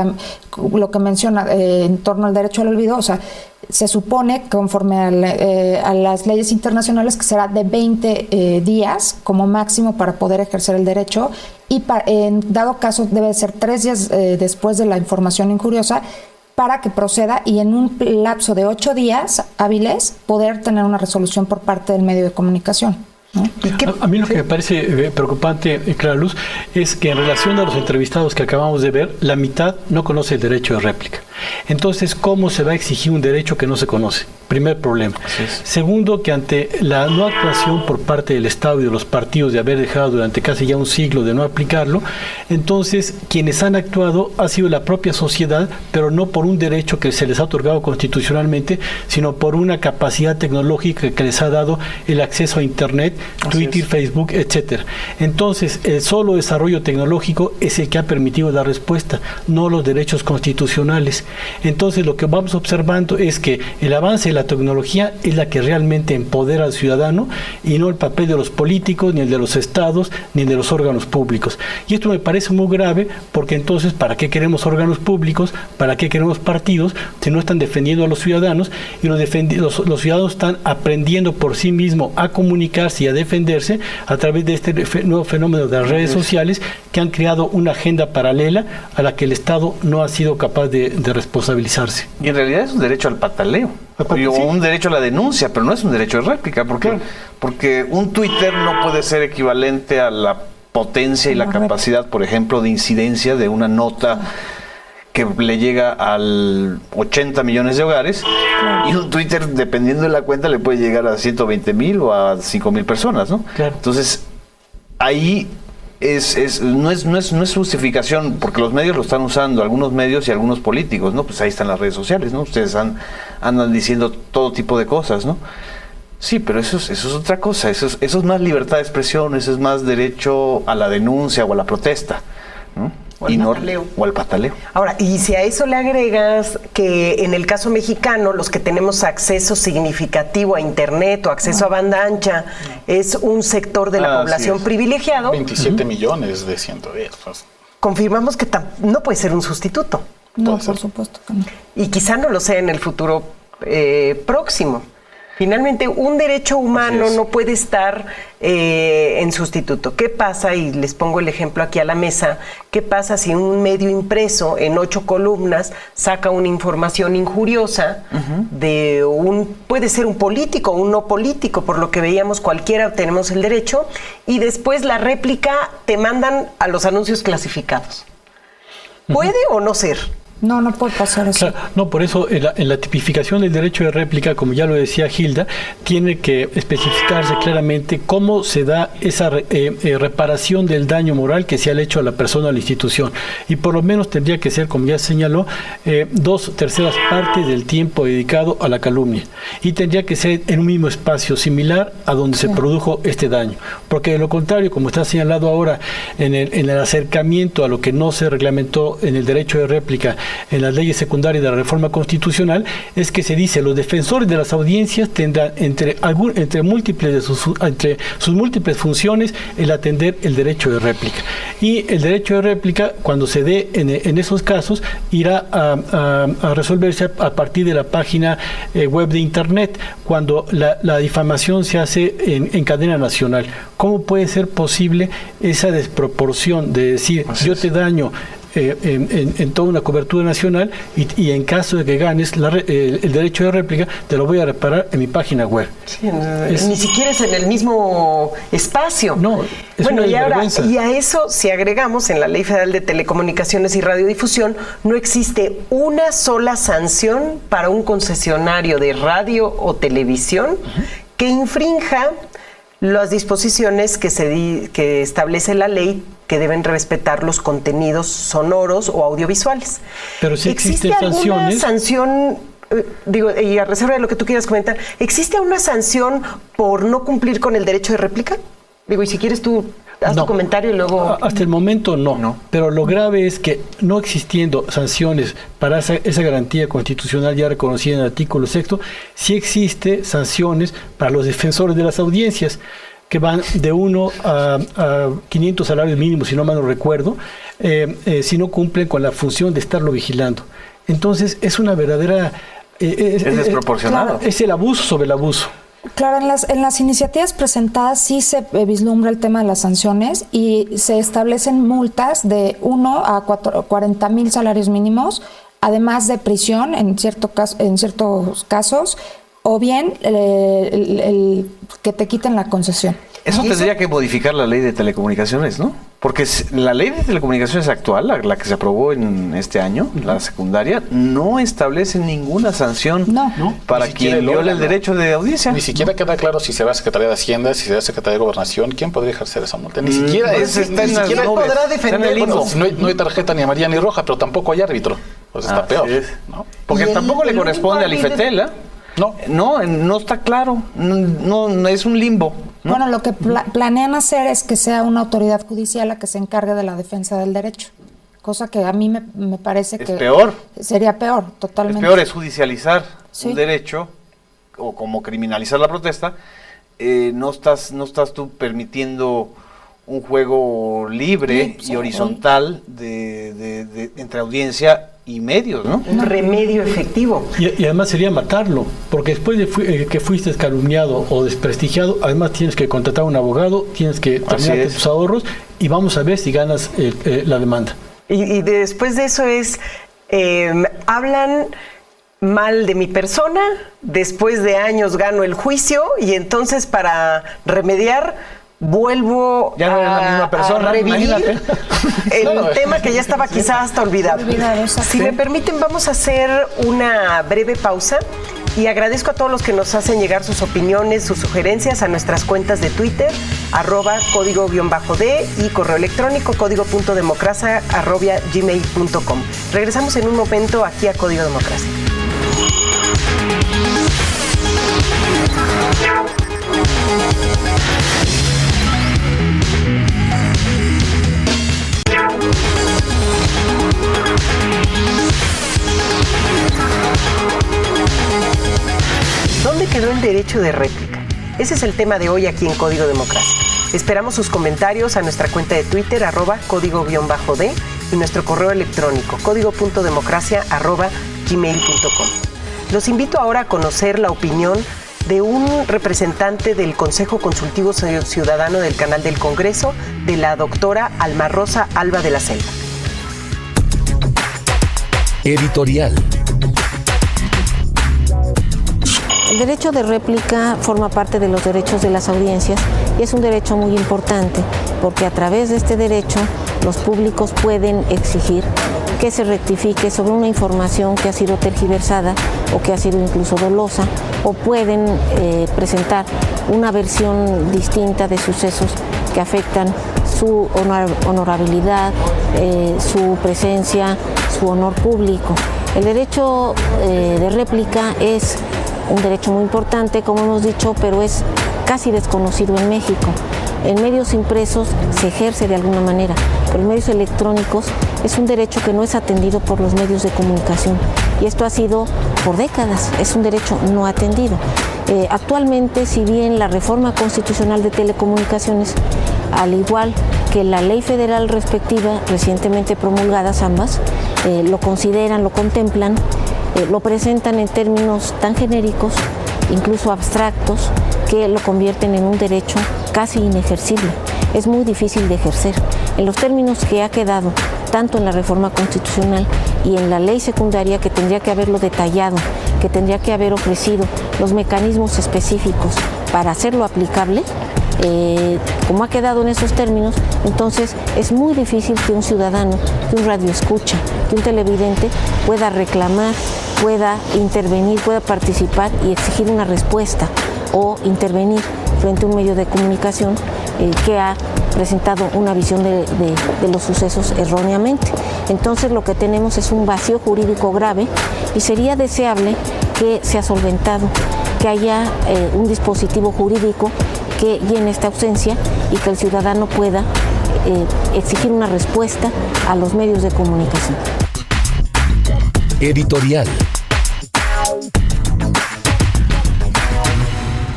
lo que menciona en torno al derecho al olvido, o sea, se supone, conforme a las leyes internacionales, que será de 20 días como máximo para poder ejercer el derecho y en dado caso debe ser 3 días después de la información injuriosa para que proceda y en un lapso de 8 días hábiles poder tener una resolución por parte del medio de comunicación, ¿no? A mí lo que me parece preocupante, Clara Luz, es que en relación a los entrevistados que acabamos de ver, la mitad no conoce el derecho de réplica. Entonces, ¿cómo se va a exigir un derecho que no se conoce? Primer problema. Segundo, que ante la no actuación por parte del Estado y de los partidos de haber dejado durante casi ya un siglo de no aplicarlo, entonces quienes han actuado ha sido la propia sociedad, pero no por un derecho que se les ha otorgado constitucionalmente, sino por una capacidad tecnológica que les ha dado el acceso a Internet, Twitter, Facebook, etcétera. Entonces, el solo desarrollo tecnológico es el que ha permitido la respuesta, no los derechos constitucionales. Entonces, lo que vamos observando es que el avance de la tecnología es la que realmente empodera al ciudadano y no el papel de los políticos, ni el de los estados, ni el de los órganos públicos. Y esto me parece muy grave porque entonces, ¿para qué queremos órganos públicos? ¿Para qué queremos partidos si no están defendiendo a los ciudadanos? Y los ciudadanos están aprendiendo por sí mismos a comunicarse y a defenderse a través de este nuevo fenómeno de las redes sociales que han creado una agenda paralela a la que el Estado no ha sido capaz de responsabilizarse. Y en realidad es un derecho al pataleo. O un derecho a la denuncia, pero no es un derecho de réplica. ¿Por qué? Porque un Twitter no puede ser equivalente a la potencia y la capacidad, por ejemplo, de incidencia de una nota que le llega al 80 millones de hogares, y un Twitter, dependiendo de la cuenta, le puede llegar a 120,000 o a 5,000 personas, ¿no? Claro. Entonces, ahí no es justificación, porque los medios lo están usando, algunos medios y algunos políticos, ¿no? Pues ahí están las redes sociales, ¿no? Ustedes andan diciendo todo tipo de cosas, ¿no? Sí, pero eso es otra cosa, eso es más libertad de expresión, eso es más derecho a la denuncia o a la protesta, ¿no? O al pataleo. Ahora, y si a eso le agregas que en el caso mexicano, los que tenemos acceso significativo a Internet o acceso a banda ancha, es un sector de la población privilegiado. 27 millones de 110. Confirmamos que no puede ser un sustituto. No, por supuesto que no. Y quizá no lo sea en el futuro próximo. Finalmente, un derecho humano no puede estar en sustituto. ¿Qué pasa? Y les pongo el ejemplo aquí a la mesa. ¿Qué pasa si un medio impreso en 8 columnas saca una información injuriosa de puede ser un político o un no político, por lo que veíamos cualquiera tenemos el derecho, y después la réplica te mandan a los anuncios clasificados? ¿Puede o no ser? No puede pasar eso. Claro, no, por eso en la tipificación del derecho de réplica, como ya lo decía Gilda, tiene que especificarse claramente cómo se da esa reparación del daño moral que se ha hecho a la persona o a la institución. Y por lo menos tendría que ser, como ya señaló, 2/3 partes del tiempo dedicado a la calumnia. Y tendría que ser en un mismo espacio similar a donde se produjo este daño. Porque de lo contrario, como está señalado ahora en el acercamiento a lo que no se reglamentó en el derecho de réplica, en las leyes secundarias de la reforma constitucional, es que se dice los defensores de las audiencias tendrán entre sus múltiples funciones el atender el derecho de réplica. Y el derecho de réplica, cuando se dé en esos casos, irá a resolverse a partir de la página web de Internet, cuando la difamación se hace en cadena nacional. ¿Cómo puede ser posible esa desproporción de decir yo te daño en toda una cobertura nacional y en caso de que ganes el derecho de réplica te lo voy a reparar en mi página web? Sí, ni siquiera es en el mismo espacio. No, es bueno, una vergüenza. Y a eso, si agregamos, en la Ley Federal de Telecomunicaciones y Radiodifusión no existe una sola sanción para un concesionario de radio o televisión que infrinja las disposiciones que establece la ley, que deben respetar los contenidos sonoros o audiovisuales. Pero si ¿Existe alguna sanción, y a reserva de lo que tú quieras comentar, ¿existe una sanción por no cumplir con el derecho de réplica? Y si quieres tú haz tu comentario y luego... Hasta el momento no. Pero lo grave es que no existiendo sanciones para esa garantía constitucional ya reconocida en el artículo 6, sí existe sanciones para los defensores de las audiencias, que van de 1 a 500 salarios mínimos, si no mal no recuerdo, si no cumplen con la función de estarlo vigilando. Entonces es una verdadera... es desproporcionado. Claro, es el abuso sobre el abuso. Claro, en las iniciativas presentadas sí se vislumbra el tema de las sanciones y se establecen multas de 1 a 40,000 salarios mínimos, además de prisión en ciertos casos, o bien el que te quiten la concesión. Eso tendría que modificar la ley de telecomunicaciones, ¿no? Porque la ley de telecomunicaciones actual, la que se aprobó en este año, la secundaria, no establece ninguna sanción para quien viole el derecho de audiencia. Ni siquiera queda claro si será Secretaría de Hacienda, si será Secretaría de Gobernación, ¿quién podría ejercer esa multa? Ni siquiera podrá defender. No hay tarjeta ni amarilla ni roja, pero tampoco hay árbitro. Pues está peor, ¿no? Porque tampoco le corresponde al IFETEL, no está claro, no es un limbo, ¿no? Bueno, lo que planean hacer es que sea una autoridad judicial la que se encargue de la defensa del derecho, cosa que a mí me parece que peor. Sería peor, totalmente. Es peor, es judicializar un derecho, o como criminalizar la protesta. No estás tú permitiendo un juego libre y horizontal de entre audiencia y medios, ¿no? Un remedio efectivo. Y además sería matarlo, porque después de que fuiste calumniado o desprestigiado, además tienes que contratar a un abogado, tienes que terminarte tus ahorros y vamos a ver si ganas la demanda. Y después de eso hablan mal de mi persona, después de años gano el juicio y entonces para remediar vuelvo a revivir el tema que ya estaba quizá hasta olvidado. Si me permiten, vamos a hacer una breve pausa y agradezco a todos los que nos hacen llegar sus opiniones, sus sugerencias a nuestras cuentas de Twitter, @código_D y correo electrónico código.democracia@gmail.com. Regresamos en un momento aquí a Código Democracia. ¿Dónde quedó el derecho de réplica? Ese es el tema de hoy aquí en Código Democracia. Esperamos sus comentarios a nuestra cuenta de Twitter, @código_D y nuestro correo electrónico, código.democracia@gmail.com. Los invito ahora a conocer la opinión de un representante del Consejo Consultivo Ciudadano del Canal del Congreso, de la doctora Alma Rosa Alba de la Selva. Editorial. El derecho de réplica forma parte de los derechos de las audiencias y es un derecho muy importante porque a través de este derecho los públicos pueden exigir que se rectifique sobre una información que ha sido tergiversada o que ha sido incluso dolosa, o pueden presentar una versión distinta de sucesos que afectan su honorabilidad, su presencia, su honor público. El derecho de réplica es un derecho muy importante, como hemos dicho, pero es casi desconocido en México. En medios impresos se ejerce de alguna manera, pero en medios electrónicos es un derecho que no es atendido por los medios de comunicación. Y esto ha sido por décadas, es un derecho no atendido. Actualmente, si bien la reforma constitucional de telecomunicaciones, al igual que la ley federal respectiva, recientemente promulgadas ambas, lo consideran, lo contemplan, lo presentan en términos tan genéricos, incluso abstractos, que lo convierten en un derecho casi inejercible. Es muy difícil de ejercer. En los términos que ha quedado, tanto en la reforma constitucional y en la ley secundaria, que tendría que haberlo detallado, que tendría que haber ofrecido los mecanismos específicos para hacerlo aplicable, como ha quedado en esos términos, entonces es muy difícil que un ciudadano, que un radioescucha, que un televidente pueda reclamar, pueda intervenir, pueda participar y exigir una respuesta o intervenir frente a un medio de comunicación que ha presentado una visión de los sucesos erróneamente. Entonces lo que tenemos es un vacío jurídico grave y sería deseable que sea solventado, que haya un dispositivo jurídico que llene esta ausencia y que el ciudadano pueda exigir una respuesta a los medios de comunicación. Editorial.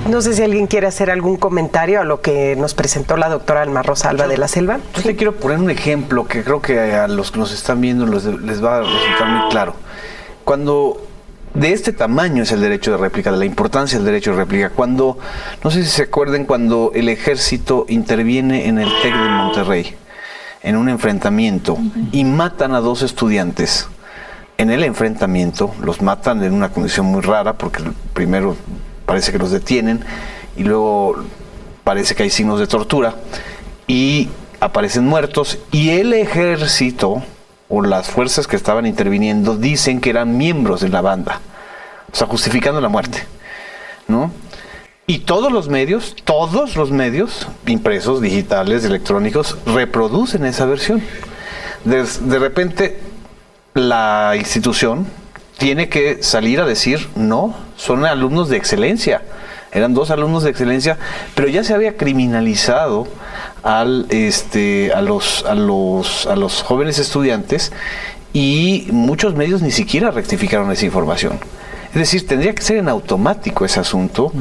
No sé si alguien quiere hacer algún comentario a lo que nos presentó la doctora Alma Rosa Alba de la Selva. Yo te quiero poner un ejemplo que creo que a los que nos están viendo les va a resultar muy claro. Cuando de este tamaño es el derecho de réplica, de la importancia del derecho de réplica, cuando, no sé si se acuerdan, cuando el ejército interviene en el TEC de Monterrey, en un enfrentamiento, y matan a 2 estudiantes. En el enfrentamiento los matan en una condición muy rara, porque primero parece que los detienen y luego parece que hay signos de tortura y aparecen muertos, y el ejército o las fuerzas que estaban interviniendo dicen que eran miembros de la banda, o sea, justificando la muerte, ¿no? Y todos los medios, impresos, digitales, electrónicos, reproducen esa versión. De repente la institución tiene que salir a decir, no, son alumnos de excelencia. Eran 2 alumnos de excelencia, pero ya se había criminalizado a los jóvenes estudiantes, y muchos medios ni siquiera rectificaron esa información. Es decir, tendría que ser en automático ese asunto,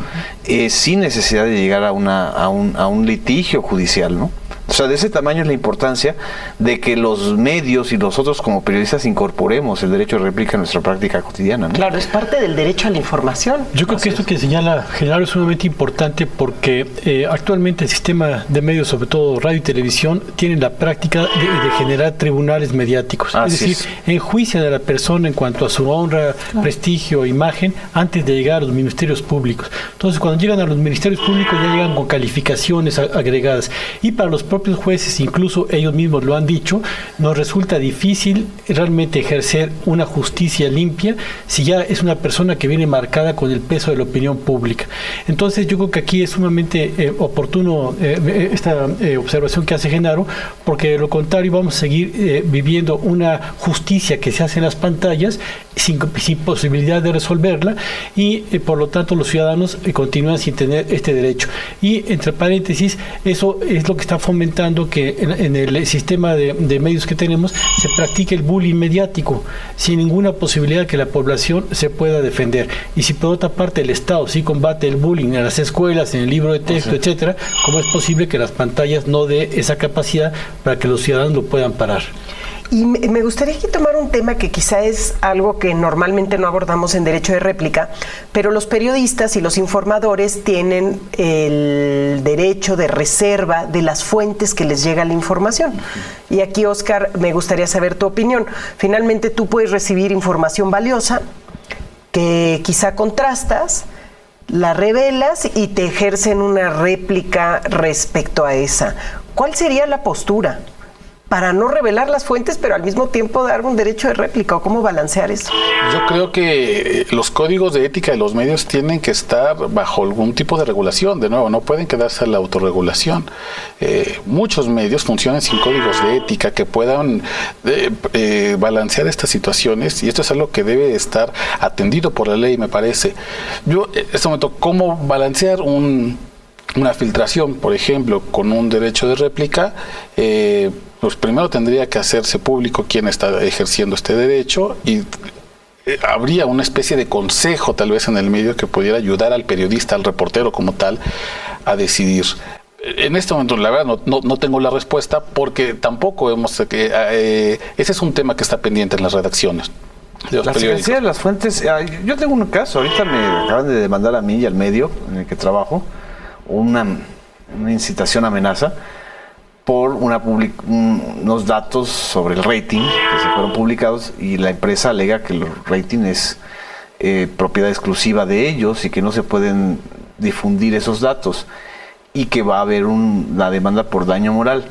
sin necesidad de llegar a un litigio judicial, ¿no? O sea, de ese tamaño es la importancia de que los medios y nosotros como periodistas incorporemos el derecho de réplica en nuestra práctica cotidiana, ¿no? Claro, es parte del derecho a la información. Yo creo que esto que señala Genaro es sumamente importante, porque actualmente el sistema de medios, sobre todo radio y televisión, tiene la práctica de generar tribunales mediáticos. Es decir, enjuician a la persona en cuanto a su honra, prestigio, imagen, antes de llegar a los ministerios públicos. Entonces, cuando llegan a los ministerios públicos ya llegan con calificaciones agregadas. Y para los propios jueces, incluso ellos mismos lo han dicho, nos resulta difícil realmente ejercer una justicia limpia si ya es una persona que viene marcada con el peso de la opinión pública. Entonces yo creo que aquí es sumamente oportuno esta observación que hace Genaro, porque de lo contrario vamos a seguir viviendo una justicia que se hace en las pantallas sin posibilidad de resolverla, y por lo tanto los ciudadanos continúan sin tener este derecho. Y entre paréntesis, eso es lo que está fomentando que en el sistema de medios que tenemos se practique el bullying mediático sin ninguna posibilidad que la población se pueda defender. Y si por otra parte el Estado sí combate el bullying en las escuelas, en el libro de texto, etcétera, ¿cómo es posible que las pantallas no dé esa capacidad para que los ciudadanos lo puedan parar? Y me gustaría aquí tomar un tema que quizá es algo que normalmente no abordamos en derecho de réplica, pero los periodistas y los informadores tienen el derecho de reserva de las fuentes que les llega la información. Y aquí, Óscar, me gustaría saber tu opinión. Finalmente tú puedes recibir información valiosa que quizá contrastas, la revelas y te ejercen una réplica respecto a esa. ¿Cuál sería la postura para no revelar las fuentes, pero al mismo tiempo dar un derecho de réplica? ¿O cómo balancear eso? Yo creo que los códigos de ética de los medios tienen que estar bajo algún tipo de regulación. De nuevo, no pueden quedarse a la autorregulación. Muchos medios funcionan sin códigos de ética que puedan balancear estas situaciones, y esto es algo que debe estar atendido por la ley, me parece. Yo, en este momento, ¿cómo balancear una filtración, por ejemplo, con un derecho de réplica, pues primero tendría que hacerse público quién está ejerciendo este derecho y habría una especie de consejo tal vez en el medio que pudiera ayudar al periodista, al reportero como tal, a decidir. En este momento, la verdad, no tengo la respuesta porque tampoco ese es un tema que está pendiente en las redacciones. La Secretaría de las Fuentes, yo tengo un caso, ahorita me acaban de demandar a mí y al medio en el que trabajo, una incitación amenaza por unos datos sobre el rating que se fueron publicados y la empresa alega que el rating es propiedad exclusiva de ellos y que no se pueden difundir esos datos y que va a haber una demanda por daño moral,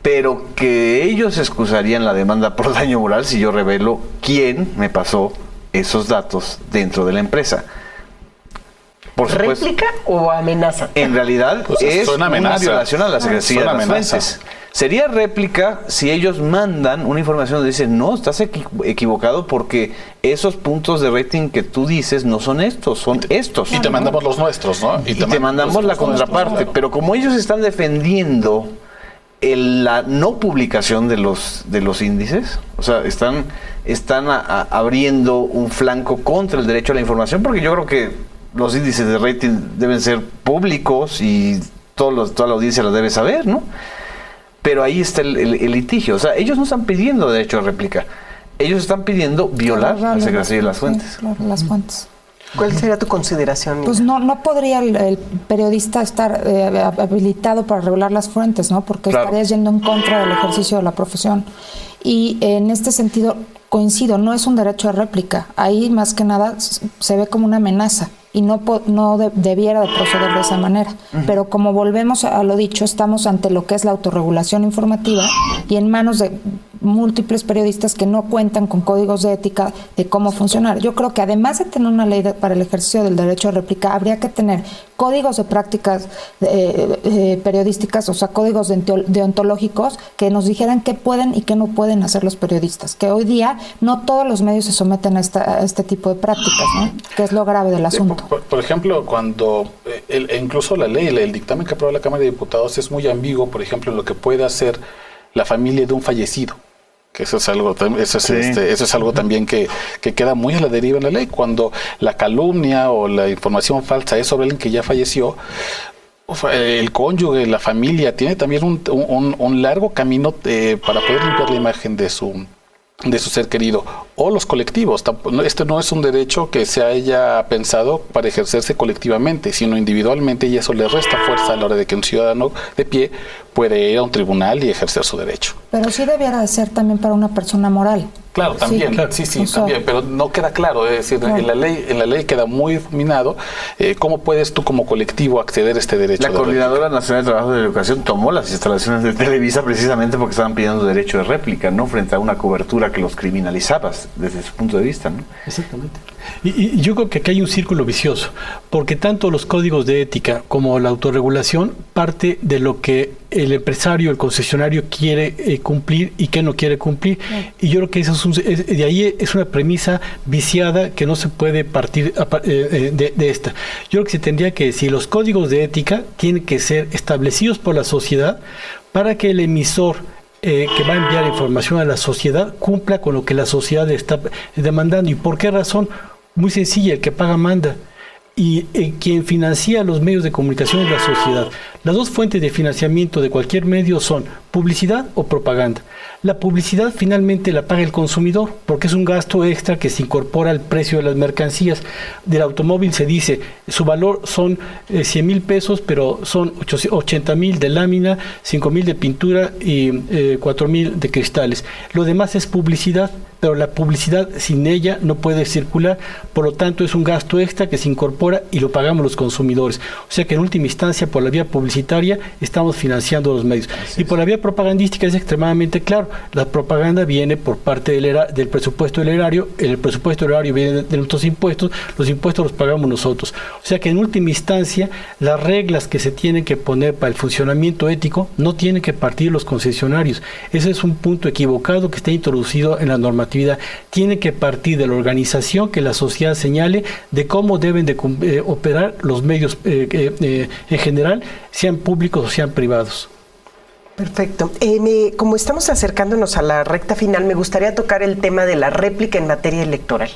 pero que ellos excusarían la demanda por daño moral si yo revelo quién me pasó esos datos dentro de la empresa. Por supuesto, ¿réplica o amenaza? En realidad pues es una violación a la Secretaría de las Fuentes. Sería réplica si ellos mandan una información donde dicen, no, estás equivocado porque esos puntos de rating que tú dices no son estos, son estos. Y te mandamos los nuestros, ¿no? Y te mandamos la contraparte. Claro. Pero como ellos están defendiendo la no publicación de los índices, o sea, están abriendo un flanco contra el derecho a la información, porque yo creo que los índices de rating deben ser públicos y toda la audiencia lo debe saber, ¿no? Pero ahí está el litigio. O sea, ellos no están pidiendo derecho a réplica. Ellos están pidiendo violar la Secretaría de las Fuentes. Sí, claro, las fuentes. ¿Cuál sería tu consideración, Nina? Pues no podría el periodista estar habilitado para regular las fuentes, ¿no? Porque estaría yendo en contra del ejercicio de la profesión. Y en este sentido coincido, no es un derecho de réplica. Ahí más que nada se ve como una amenaza y no debiera de proceder de esa manera. Pero como volvemos a lo dicho, estamos ante lo que es la autorregulación informativa y en manos de múltiples periodistas que no cuentan con códigos de ética de cómo funcionar. Yo creo que además de tener una ley para el ejercicio del derecho de réplica, habría que tener códigos de prácticas periodísticas, o sea, códigos deontológicos que nos dijeran qué pueden y qué no pueden hacer los periodistas. Que hoy día no todos los medios se someten a este tipo de prácticas, ¿no? Que es lo grave del asunto. Por ejemplo, cuando incluso la ley, el dictamen que aprueba la Cámara de Diputados es muy ambiguo, por ejemplo, en lo que puede hacer la familia de un fallecido. Que eso es algo, eso es algo también que queda muy a la deriva en la ley. Cuando la calumnia o la información falsa es sobre alguien que ya falleció, el cónyuge, la familia, tiene también un largo camino para poder limpiar la imagen de su ser querido, o los colectivos. Este no es un derecho que se haya pensado para ejercerse colectivamente, sino individualmente, y eso le resta fuerza a la hora de que un ciudadano de pie puede ir a un tribunal y ejercer su derecho. Pero sí debiera de ser también para una persona moral. Claro, también, sí, también, pero no queda claro, es decir, claro. en la ley queda muy minado cómo puedes tú como colectivo acceder a este derecho. La Coordinadora Nacional de Trabajo de la Educación tomó las instalaciones de Televisa precisamente porque estaban pidiendo derecho de réplica, ¿no? Frente a una cobertura que los criminalizaba desde su punto de vista, ¿no? Exactamente. Y yo creo que aquí hay un círculo vicioso, porque tanto los códigos de ética como la autorregulación parte de lo que el empresario, el concesionario quiere cumplir y que no quiere cumplir. Y yo creo que eso de ahí es una premisa viciada que no se puede partir de esta. Yo creo que se tendría que decir, los códigos de ética tienen que ser establecidos por la sociedad para que el emisor que va a enviar información a la sociedad cumpla con lo que la sociedad está demandando. ¿Y por qué razón? Muy sencilla, el que paga manda. Y quien financia los medios de comunicación es la sociedad. Las dos fuentes de financiamiento de cualquier medio son publicidad o propaganda. La publicidad finalmente la paga el consumidor porque es un gasto extra que se incorpora al precio de las mercancías. Del automóvil se dice, su valor son 100 mil pesos, pero son 80 mil de lámina, 5 mil de pintura y 4 mil de cristales. Lo demás es publicidad, pero la publicidad sin ella no puede circular, por lo tanto es un gasto extra que se incorpora y lo pagamos los consumidores. O sea que en última instancia por la vía publicitaria publicitaria estamos financiando los medios. Y por la vía propagandística es extremadamente claro. La propaganda viene por parte del presupuesto del erario, el presupuesto del erario viene de nuestros impuestos, los impuestos los pagamos nosotros. O sea que en última instancia, las reglas que se tienen que poner para el funcionamiento ético no tienen que partir los concesionarios. Ese es un punto equivocado que está introducido en la normatividad. Tiene que partir de la organización que la sociedad señale de cómo deben de operar los medios en general, sean públicos o sean privados. Perfecto. Como estamos acercándonos a la recta final, me gustaría tocar el tema de la réplica en materia electoral.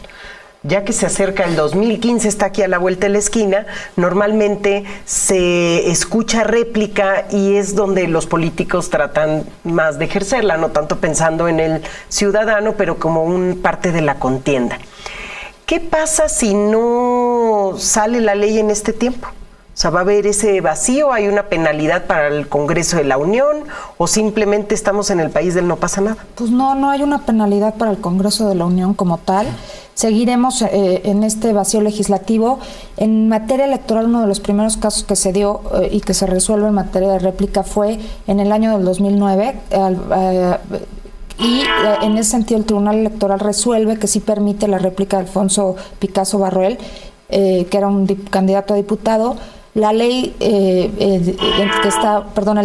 Ya que se acerca el 2015, está aquí a la vuelta de la esquina, normalmente se escucha réplica y es donde los políticos tratan más de ejercerla, no tanto pensando en el ciudadano, pero como parte de la contienda. ¿Qué pasa si no sale la ley en este tiempo? O sea, ¿va a haber ese vacío? ¿Hay una penalidad para el Congreso de la Unión? ¿O simplemente estamos en el país del no pasa nada? Pues no hay una penalidad para el Congreso de la Unión como tal. Seguiremos en este vacío legislativo. En materia electoral, uno de los primeros casos que se dio y que se resuelve en materia de réplica fue en el año del 2009. Y en ese sentido el Tribunal Electoral resuelve que sí permite la réplica de Alfonso Picasso Barruel, que era un candidato a diputado. La ley el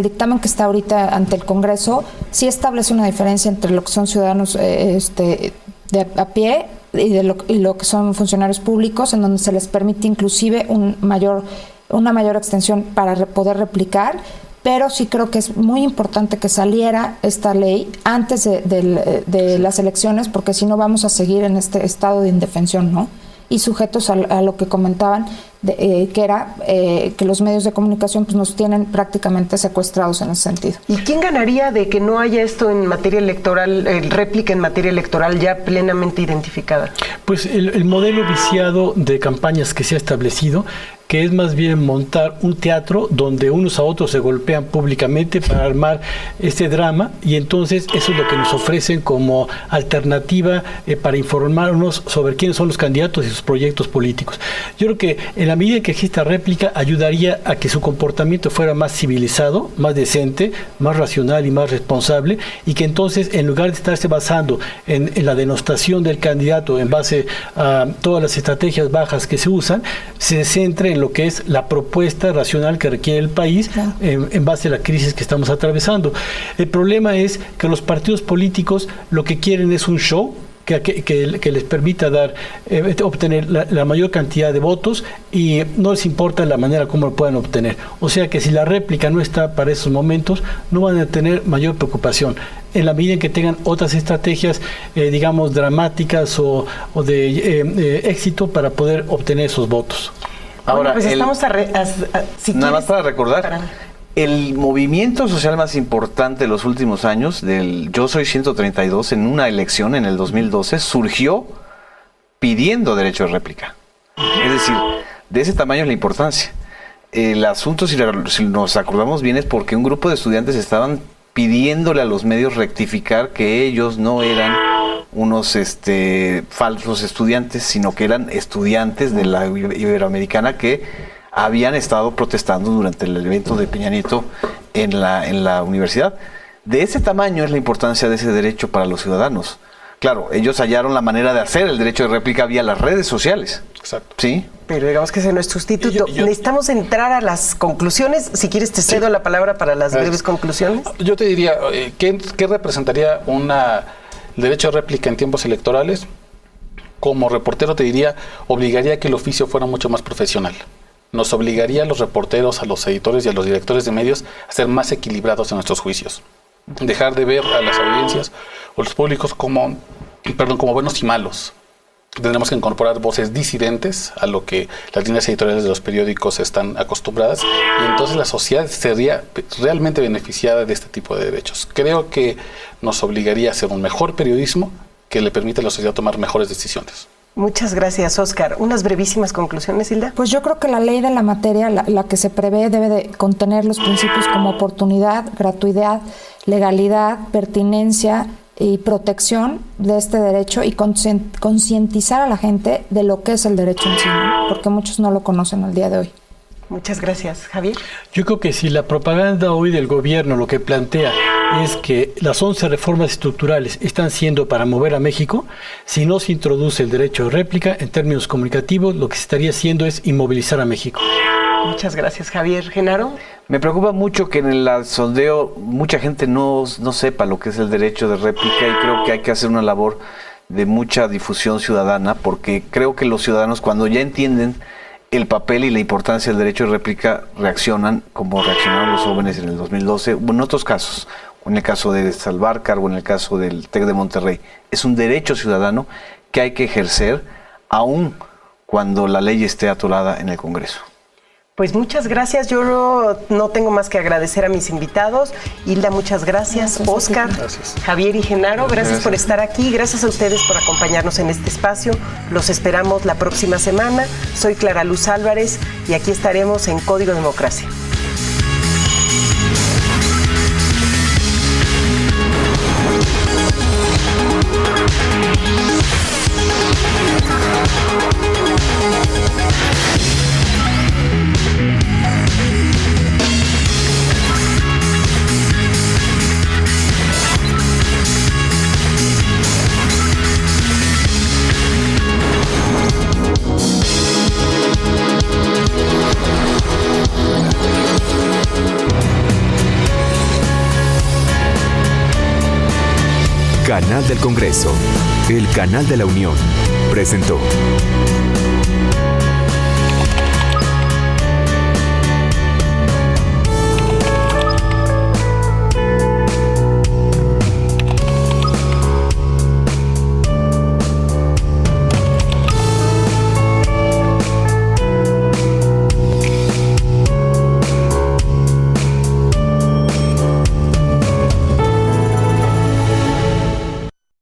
dictamen que está ahorita ante el Congreso sí establece una diferencia entre lo que son ciudadanos de a pie y lo que son funcionarios públicos, en donde se les permite inclusive una mayor extensión para poder replicar, pero sí creo que es muy importante que saliera esta ley antes de las elecciones, porque si no vamos a seguir en este estado de indefensión, ¿no? Y sujetos a lo que comentaban, que era que los medios de comunicación pues nos tienen prácticamente secuestrados en ese sentido. ¿Y quién ganaría de que no haya esto en materia electoral, réplica en materia electoral ya plenamente identificada? Pues el modelo viciado de campañas que se ha establecido, que es más bien montar un teatro donde unos a otros se golpean públicamente para armar este drama, y entonces eso es lo que nos ofrecen como alternativa para informarnos sobre quiénes son los candidatos y sus proyectos políticos. Yo creo que en la medida que exista réplica ayudaría a que su comportamiento fuera más civilizado, más decente, más racional y más responsable, y que entonces en lugar de estarse basando en la denostación del candidato en base a todas las estrategias bajas que se usan, se centre en lo que es la propuesta racional que requiere el país en base a la crisis que estamos atravesando. El problema es que los partidos políticos lo que quieren es un show que les permita obtener la mayor cantidad de votos, y no les importa la manera como lo puedan obtener. O sea que si la réplica no está para esos momentos, no van a tener mayor preocupación. En la medida en que tengan otras estrategias, digamos, dramáticas o de éxito para poder obtener esos votos. Ahora, pues estamos nada más para recordar, el movimiento social más importante de los últimos años, del Yo Soy 132, en una elección en el 2012, surgió pidiendo derecho de réplica. Es decir, de ese tamaño es la importancia. El asunto, si nos acordamos bien, es porque un grupo de estudiantes estaban pidiéndole a los medios rectificar que ellos no eran unos falsos estudiantes, sino que eran estudiantes de la Iberoamericana que habían estado protestando durante el evento de Peña Nieto en la universidad. De ese tamaño es la importancia de ese derecho para los ciudadanos. Claro, ellos hallaron la manera de hacer el derecho de réplica vía las redes sociales. Exacto. ¿Sí? Pero digamos que ese no es sustituto. Necesitamos entrar a las conclusiones. Si quieres te cedo la palabra para las breves conclusiones. Yo te diría, ¿qué representaría el derecho de réplica en tiempos electorales? Como reportero te diría, obligaría a que el oficio fuera mucho más profesional. Nos obligaría a los reporteros, a los editores y a los directores de medios a ser más equilibrados en nuestros juicios. Dejar de ver a las audiencias o los públicos como buenos y malos. Tendremos que incorporar voces disidentes a lo que las líneas editoriales de los periódicos están acostumbradas, y entonces la sociedad sería realmente beneficiada de este tipo de derechos. Creo que nos obligaría a hacer un mejor periodismo que le permite a la sociedad tomar mejores decisiones. Muchas gracias, Óscar. Unas brevísimas conclusiones, Hilda. Pues yo creo que la ley de la materia, la que se prevé, debe de contener los principios como oportunidad, gratuidad, legalidad, pertinencia y protección de este derecho, y concientizar a la gente de lo que es el derecho en sí, ¿no? Porque muchos no lo conocen al día de hoy. Muchas gracias, Javier. Yo creo que si la propaganda hoy del gobierno lo que plantea es que las 11 reformas estructurales están siendo para mover a México, si no se introduce el derecho de réplica, en términos comunicativos, lo que se estaría haciendo es inmovilizar a México. Muchas gracias, Javier. ¿Genaro? Me preocupa mucho que en el sondeo mucha gente no sepa lo que es el derecho de réplica, y creo que hay que hacer una labor de mucha difusión ciudadana, porque creo que los ciudadanos, cuando ya entienden el papel y la importancia del derecho de réplica, reaccionan como reaccionaron los jóvenes en el 2012, o en otros casos, o en el caso de Salvarcar o en el caso del TEC de Monterrey. Es un derecho ciudadano que hay que ejercer aún cuando la ley esté atorada en el Congreso. Pues muchas gracias. Yo no tengo más que agradecer a mis invitados. Hilda, muchas gracias. Óscar, Javier y Genaro, gracias por estar aquí. Gracias a ustedes por acompañarnos en este espacio. Los esperamos la próxima semana. Soy Clara Luz Álvarez y aquí estaremos en Código Democracia. Canal del Congreso, el canal de la Unión, presentó.